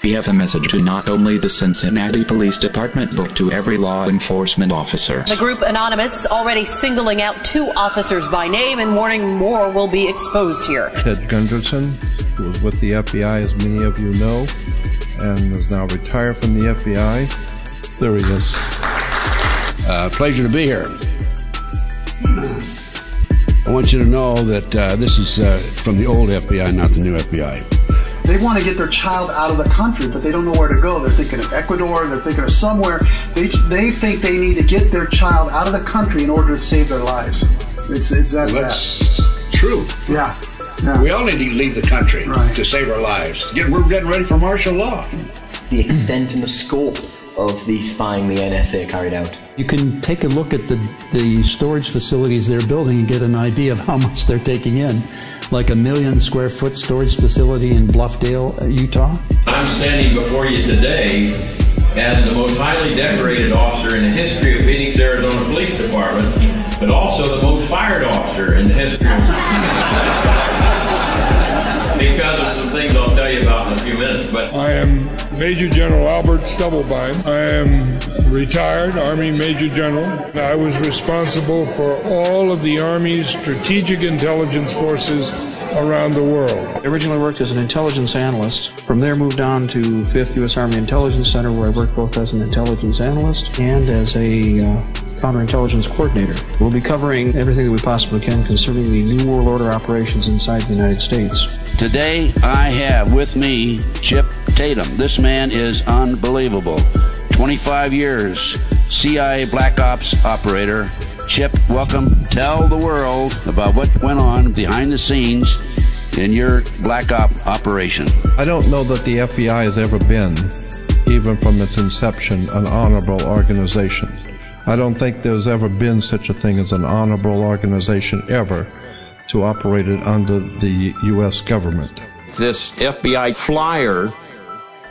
We have a message to not only the Cincinnati Police Department but to every law enforcement officer. The group Anonymous already singling out 2 officers by name and warning more will be exposed here. Ted Gunderson, who was with the FBI, as many of you know, and is now retired from the FBI. There he is. Pleasure to be here. I want you to know that this is from the old FBI, not the new FBI. They want to get their child out of the country, but they don't know where to go. They're thinking of Ecuador, they're thinking of somewhere. They think they need to get their child out of the country in order to save their lives. It's that bad. That's true. Yeah. We all need to leave the country to save our lives. We're getting ready for martial law. The extent and the scope of the spying the NSA carried out. You can take a look at the storage facilities they're building and get an idea of how much they're taking in. Like a 1 million square foot storage facility in Bluffdale, Utah. I'm standing before you today as the most highly decorated officer in the history of Phoenix, Arizona Police Department, but also the most fired officer in the history of because of some things I'll tell you about in a few minutes. But I am Major General Albert Stubblebine. I am retired Army Major General. I was responsible for all of the Army's strategic intelligence forces around the world. I originally worked as an intelligence analyst. From there moved on to 5th U.S. Army Intelligence Center, where I worked both as an intelligence analyst and as a counterintelligence coordinator. We'll be covering everything that we possibly can concerning the New World Order operations inside the United States. Today, I have with me Chip Tatum. This man is unbelievable. 25 years, CIA Black Ops operator. Chip, welcome. Tell the world about what went on behind the scenes in your Black Op operation. I don't know that the FBI has ever been, even from its inception, an honorable organization. I don't think there's ever been such a thing as an honorable organization ever to operate it under the U.S. government. This FBI flyer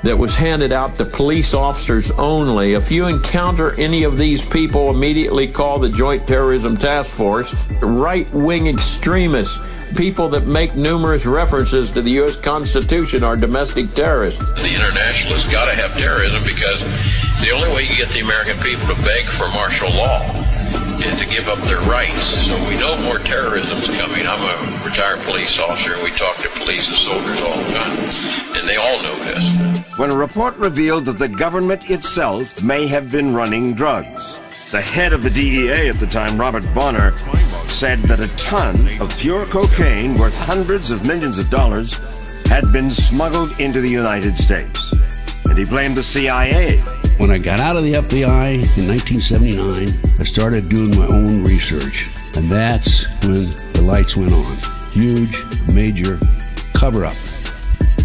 that was handed out to police officers only. If you encounter any of these people, immediately call the Joint Terrorism Task Force. Right-wing extremists, people that make numerous references to the U.S. Constitution, are domestic terrorists. the internationalists got to have terrorism because the only way you get the American people to beg for martial law is to give up their rights. So we know more terrorism's coming. I'm a retired police officer, and we talk to police and soldiers all the time, and they all know this. When a report revealed that the government itself may have been running drugs, the head of the DEA at the time, Robert Bonner, said that a ton of pure cocaine worth hundreds of millions of dollars had been smuggled into the United States. And he blamed the CIA. When I got out of the FBI in 1979, I started doing my own research. And that's when the lights went on. Huge, major cover-up.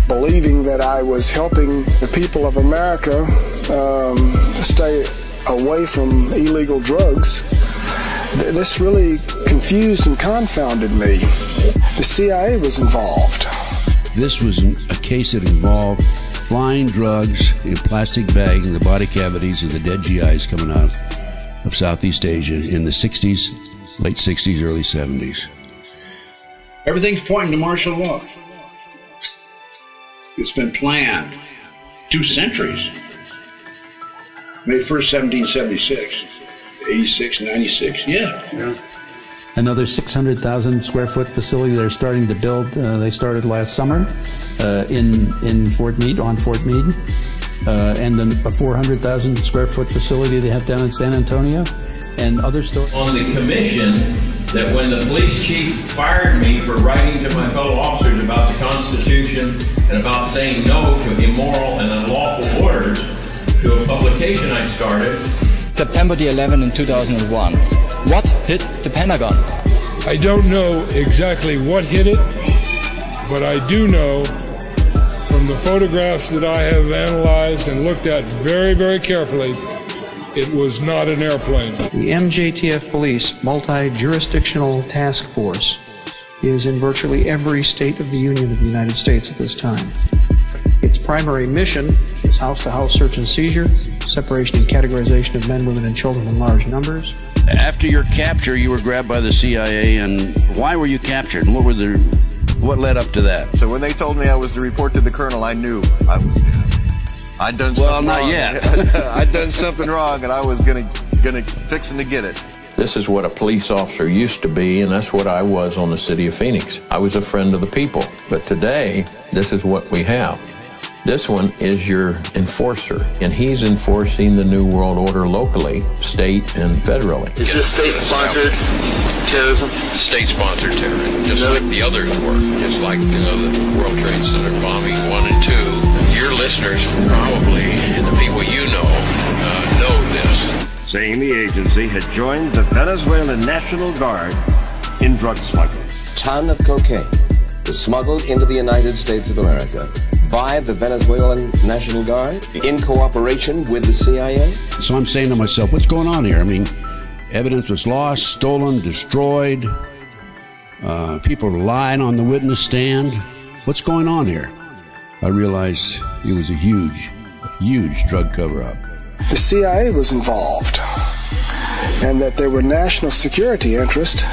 Believing that I was helping the people of America to stay away from illegal drugs, this really confused and confounded me. The CIA was involved. This was a case that involved flying drugs in plastic bags in the body cavities of the dead GIs coming out of Southeast Asia in the 60s, late 60s, early 70s. Everything's pointing to martial law. It's been planned 2 centuries. May 1st, 1776, 86, 96, yeah. Another 600,000 square foot facility they're starting to build. They started last summer in Fort Meade, on Fort Meade. And then a 400,000 square foot facility they have down in San Antonio, and other stores. On the commission, that when the police chief fired me for writing to my fellow officers about the Constitution and about saying no to immoral and unlawful orders, to a publication I started. September the 11th in 2001. What hit the Pentagon? I don't know exactly what hit it, but I do know from the photographs that I have analyzed and looked at very, very carefully, it was not an airplane. The MJTF Police Multi-Jurisdictional Task Force is in virtually every state of the Union of the United States at this time. Its primary mission is house-to-house search and seizure, separation and categorization of men, women, and children in large numbers. After your capture, you were grabbed by the CIA, and why were you captured? And what led up to that? So when they told me I was to report to the colonel, I knew I was dead. I'd done Well, something not wrong. yet. I'd done something wrong, and I was gonna fixing to get it. This is what a police officer used to be, and that's what I was on the city of Phoenix. I was a friend of the people. But today, this is what we have. This one is your enforcer, and he's enforcing the New World Order locally, state, and federally. Is this state-sponsored terrorism? State-sponsored terrorism, just like the others were, just like the World Trade Center bombing 1 and 2. Your listeners probably, and the people you know this. Saying the agency had joined the Venezuelan National Guard in drug smuggling. Ton of cocaine was smuggled into the United States of America by the Venezuelan National Guard in cooperation with the CIA. So I'm saying to myself, what's going on here? I mean, evidence was lost, stolen, destroyed. People were lying on the witness stand. What's going on here? I realized it was a huge drug cover-up. The CIA was involved, and that there were national security interests,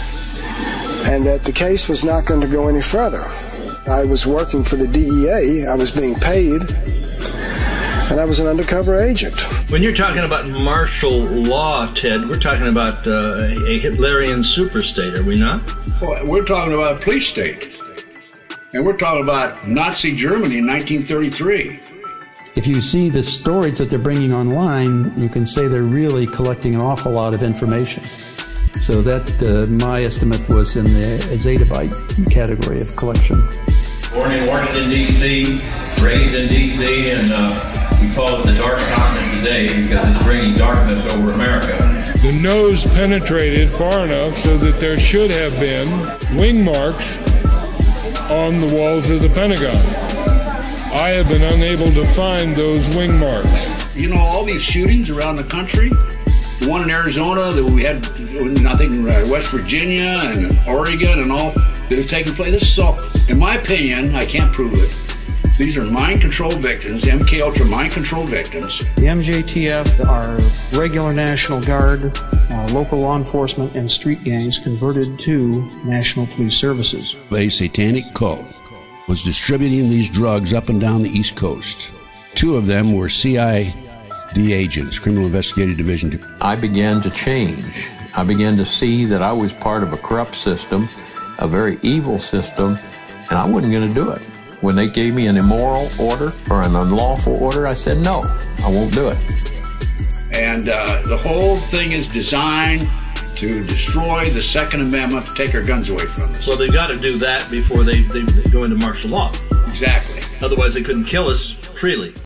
and that the case was not going to go any further. I was working for the DEA, I was being paid, and I was an undercover agent. When you're talking about martial law, Ted, we're talking about a Hitlerian superstate, are we not? Well, we're talking about a police state. And we're talking about Nazi Germany in 1933. If you see the stories that they're bringing online, you can say they're really collecting an awful lot of information. So that, my estimate, was in the zettabyte category of collection. Born in Washington, D.C., raised in D.C., and we call it the dark continent today because it's bringing darkness over America. The nose penetrated far enough so that there should have been wing marks on the walls of the Pentagon. I have been unable to find those wing marks. You know, all these shootings around the country, the one in Arizona that we had, I think, West Virginia and Oregon and all that have taken place. This is all, in my opinion, I can't prove it. These are mind control victims, MK Ultra mind control victims. The MJTF are regular National Guard, local law enforcement, and street gangs converted to National Police Services. A satanic cult was distributing these drugs up and down the East Coast. 2 of them were CID agents, Criminal Investigative Division. I began to change. I began to see that I was part of a corrupt system, a very evil system, and I wasn't going to do it. When they gave me an immoral order or an unlawful order, I said, no, I won't do it. And the whole thing is designed to destroy the Second Amendment, to take our guns away from us. Well, they've got to do that before they go into martial law. Exactly. Otherwise, they couldn't kill us freely.